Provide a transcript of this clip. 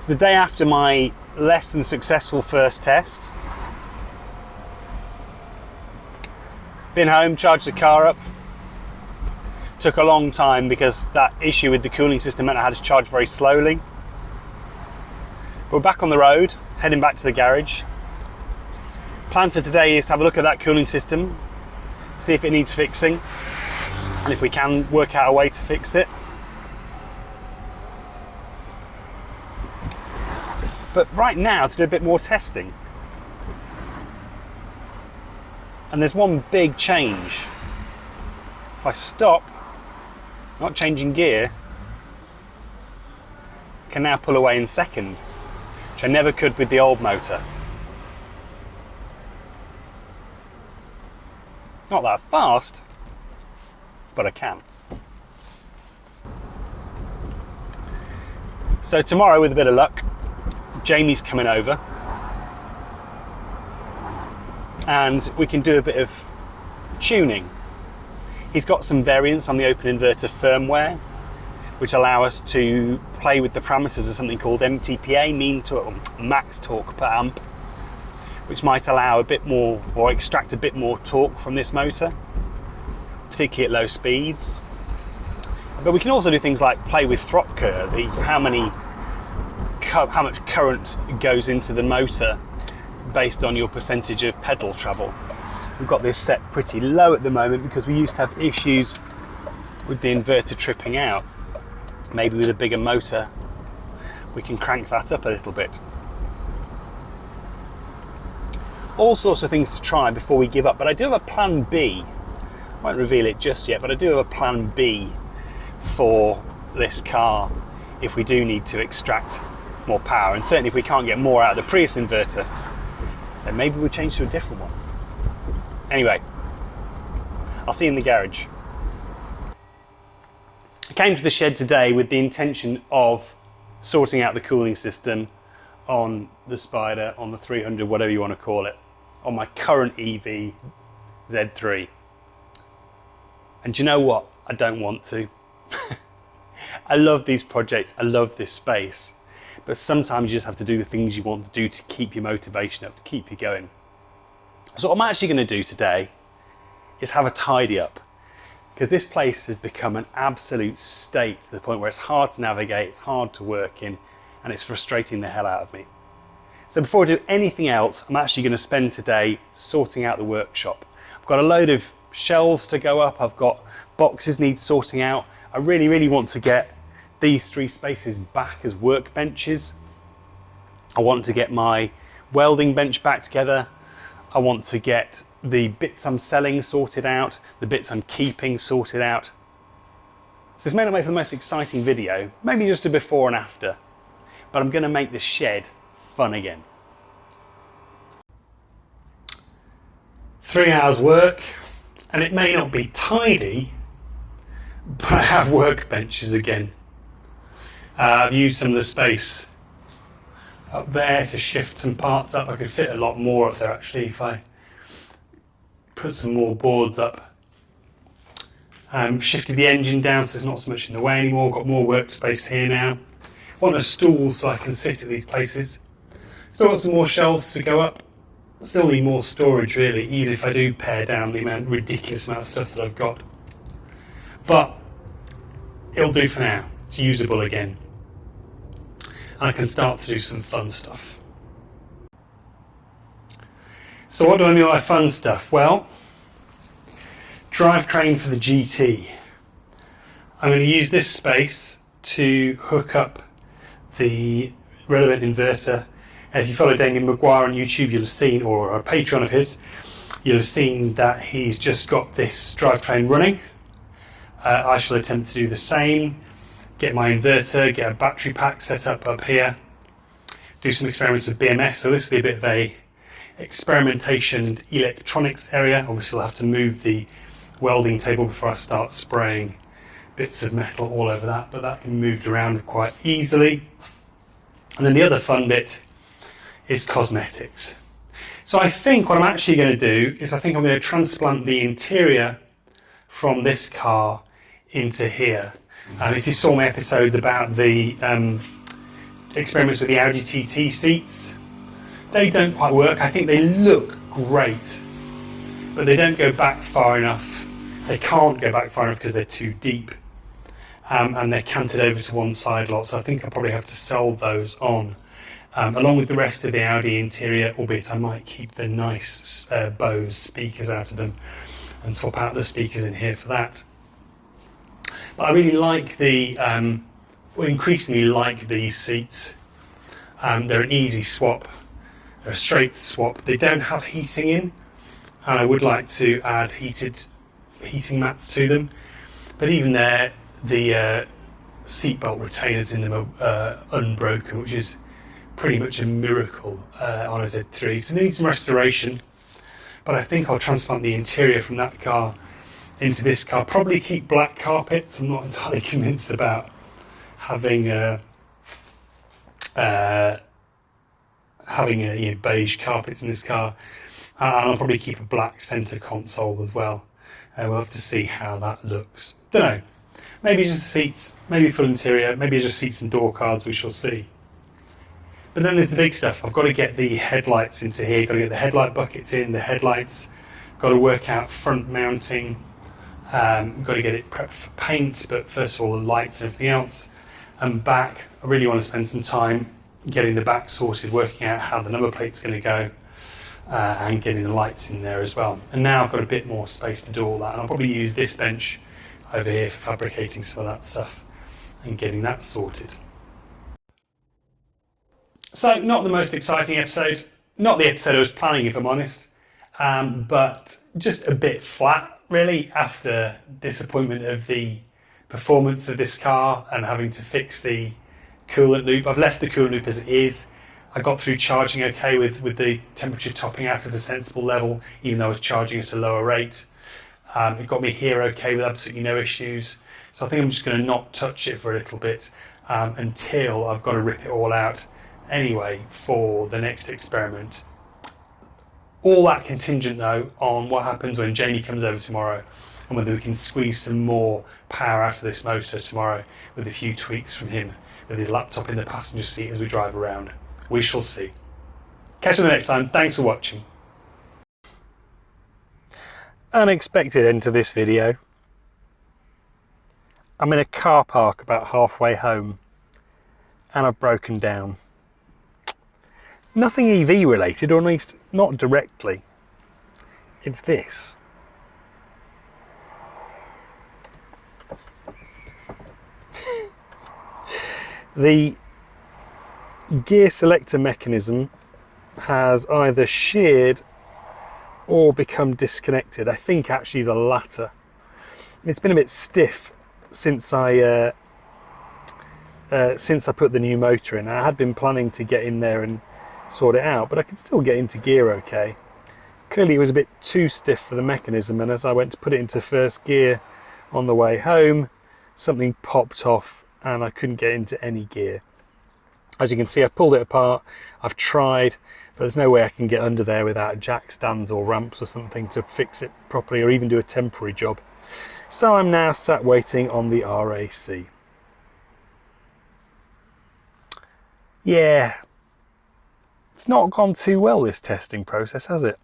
It's the day after my less than successful first test. Been home, charged the car up. Took a long time because that issue with the cooling system meant I had to charge very slowly. But we're back on the road, heading back to the garage. Plan for today is to have a look at that cooling system, see if it needs fixing, and if we can work out a way to fix it. But right now, to do a bit more testing. And there's one big change. If I stop, not changing gear, I can now pull away in second, which I never could with the old motor. It's not that fast, but I can. So tomorrow, with a bit of luck, Jamie's coming over and we can do a bit of tuning. He's got some variants on the open inverter firmware which allow us to play with the parameters of something called MTPA, mean torque, max torque per amp, which might allow a bit more or extract a bit more torque from this motor, particularly at low speeds. But we can also do things like play with throttle curve, how much current goes into the motor based on your percentage of pedal travel. We've got this set pretty low at the moment because we used to have issues with the inverter tripping out. Maybe with a bigger motor we can crank that up a little bit. All sorts of things to try before we give up, but I do have a plan B. I won't reveal it just yet, but I do have a plan B for this car if we do need to extract more power, and certainly if we can't get more out of the Prius inverter, then maybe we'll change to a different one. Anyway, I'll see you in the garage. I came to the shed today with the intention of sorting out the cooling system on the Spider, on the 300, whatever you want to call it, on my current EV Z3. And do you know what? I don't want to. I love these projects, I love this space. But sometimes you just have to do the things you want to do to keep your motivation up, to keep you going. So what I'm actually going to do today is have a tidy up, because this place has become an absolute state to the point where it's hard to navigate, it's hard to work in, and it's frustrating the hell out of me. So before I do anything else, I'm actually going to spend today sorting out the workshop. I've got a load of shelves to go up, I've got boxes need sorting out. I really want to get these 3 spaces back as workbenches. I want to get my welding bench back together. I want to get the bits I'm selling sorted out, the bits I'm keeping sorted out. So this may not make for the most exciting video, maybe just a before and after, but I'm going to make the shed fun again. 3 hours work, and it may not be tidy, but I have workbenches again. I've used some of the space up there to shift some parts up. I could fit a lot more up there actually if I put some more boards up. Shifted the engine down so it's not so much in the way anymore. Got more workspace here now. Want a stool so I can sit at these places. Still got some more shelves to go up. Still need more storage really, even if I do pare down the ridiculous amount of stuff that I've got. But it'll do for now. It's usable again. And I can start to do some fun stuff. So what do I mean by fun stuff? Well, drivetrain for the GT. I'm going to use this space to hook up the relevant inverter. And if you follow Damien Maguire on YouTube, you'll have seen, or a Patreon of his, you'll have seen that he's just got this drivetrain running. I shall attempt to do the same. Get my inverter, get a battery pack set up here, do some experiments with BMS. So this will be a bit of a experimentation electronics area. Obviously I'll have to move the welding table before I start spraying bits of metal all over that, but that can be moved around quite easily. And then the other fun bit is cosmetics. So I think what I'm actually going to do is I think I'm going to transplant the interior from this car into here. If you saw my episodes about the experiments with the Audi TT seats. They don't quite work. I think they look great, but they don't go back far enough. They can't go back far enough because they're too deep, and they're canted over to one side a lot. So I think I'll probably have to solder those on, along with the rest of the Audi interior, albeit I might keep the nice Bose speakers out of them and swap out the speakers in here for that. But I really like increasingly like these seats. They're an easy swap. They're a straight swap. They don't have heating in, and I would like to add heating mats to them. But even there, the seatbelt retainers in them are unbroken, which is pretty much a miracle on a Z3. So it needs some restoration, but I think I'll transplant the interior from that car into this car. Probably keep black carpets. I'm not entirely convinced about having beige carpets in this car, and I'll probably keep a black centre console as well. We'll have to see how that looks. Don't know. Maybe just seats, maybe full interior, maybe just seats and door cards. We shall see. But then there's the big stuff. I've got to get the headlights into here. Got to get the headlight buckets in, the headlights. Got to work out front mounting. Got to get it prepped for paint, but first of all the lights and everything else. And back, I really want to spend some time getting the back sorted, working out how the number plate's going to go, and getting the lights in there as well. And now I've got a bit more space to do all that, and I'll probably use this bench over here for fabricating some of that stuff and getting that sorted. So, not the most exciting episode, not the episode I was planning if I'm honest, but just a bit flat really after disappointment of the performance of this car and having to fix the coolant loop. I've left the coolant loop as it is. I got through charging okay with the temperature topping out at a sensible level, even though I was charging at a lower rate. It got me here okay with absolutely no issues. So I think I'm just going to not touch it for a little bit until I've got to rip it all out anyway for the next experiment. All that contingent though on what happens when Jamie comes over tomorrow and whether we can squeeze some more power out of this motor tomorrow with a few tweaks from him with his laptop in the passenger seat as we drive around. We shall see. Catch you the next time. Thanks for watching. Unexpected end to this video. I'm in a car park about halfway home and I've broken down. Nothing EV related, or at least not directly. It's this. The gear selector mechanism has either sheared or become disconnected. I think actually the latter. It's been a bit stiff since I put the new motor in. I had been planning to get in there and sort it out, but I could still get into gear okay. Clearly it was a bit too stiff for the mechanism, and as I went to put it into first gear on the way home, something popped off and I couldn't get into any gear. As you can see, I've pulled it apart, I've tried, but there's no way I can get under there without jack stands or ramps or something to fix it properly, or even do a temporary job. So I'm now sat waiting on the RAC. Yeah, it's not gone too well, this testing process, has it?